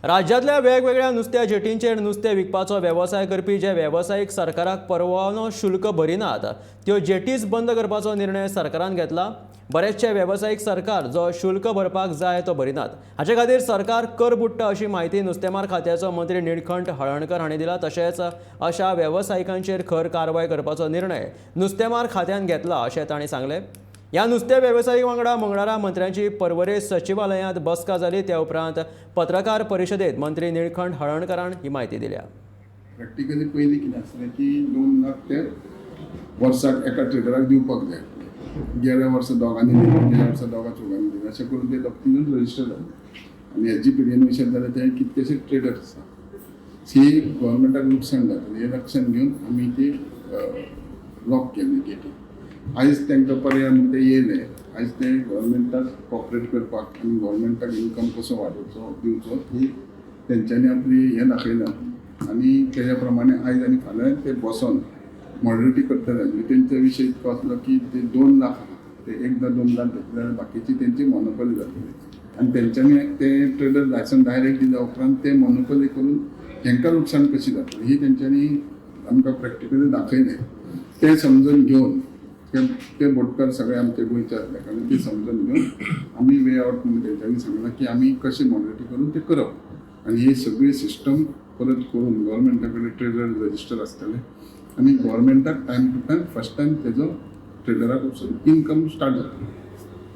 राज्यांतल्या वेगवेगळ्या नुस्त्या जेटींचेर नुस्तें विकपाचो वेवसाय करपी जे वेवसायीक सरकाराक परवानो शुल्क भरिनात त्यो जेटीज बंद करपाचो निर्णय सरकारान घेतला। बरेचशे वेवसायीक सरकार जो शुल्क भरपाक जाय तो भरिनात। हाचे खातीर सरकार कर बुडटा अशी माहिती नुस्तेमार खात्याचो मंत्री निळकंठ हळर्णकर हांणी दिला। तशेंच अशा वेवसायिकांचेर खर कारवाय करपाचो निर्णय नुस्तेमार खात्यान घेतला अशें तांणी सांगलें। ह्या नुस्तें वेवसायीक वांगडा मंगळारा मंत्र्यांची पर्वरेस सचिवालयांत बसका जाली। त्या उपरांत पत्रकार परिशदेंत मंत्री निळकंठ हळर्णकरान ही माहिती दिल्या। प्रॅक्टिकली पयलीं कितें आसलें की 2 लाख ते वर्साक एका ट्रेडराक दिवपाक जाय। गेल्या वर्सा दोगांनी दिले, गेल्या वर्सा दोगा चौगांनी दिले, अशें करून ते तिनूच रजिस्टर जाले। आनी हेची पिढयेन विशय जाल्यार ते कितलेशे ट्रेडर्स आसा ही गव्हर्मेंटाक लुकसाण जाता। हे लक्षात घेवन आमी ती लॉक केली गेटी। आयज तांकां पर्याय म्हणून ते येयले। आयज ते गव्हर्मेंटाक कॉपरेट करपाक आनी गव्हर्मेंटाक इन्कम कसो वाडोवचो दिवचो ही तेंच्यांनी आपली हें दाखयलां। आनी तेज्या प्रमाणे आयज आनी फाल्यां ते बसोन मॉडरेटी करतले। आनी तेंचो विशय इतको आसलो की ते 2 लाख ते एकदां 2 लाख घेतले जाल्यार बाकीची तेंची मोनोपॉली जातली। आनी तेंच्यांनी ते ट्रेडर लायसन डायरेक्ट दिल्या उपरांत ते मोनोपॉली करून हेंकां लुकसाण कशी जातली ही तेंच्यांनी आमकां प्रॅक्टिकली दाखयलें। ते समजून घेवन ते बोटकार सगळे आमचे गोंयचे आसले कारण ते समजून घेवन आमी वे आउट म्हणून तेंच्यांनी सांगलां की आमी कशें मॉडरेटी करून ते करप। आनी ही सगळी सिस्टम परत करून गव्हर्मेंटा कडेन ट्रेडर रजिस्टर आसतले आनी गव्हर्मेंटाक time to time first time तेजो ट्रेडराक वचून इन्कम स्टार्ट जातलो।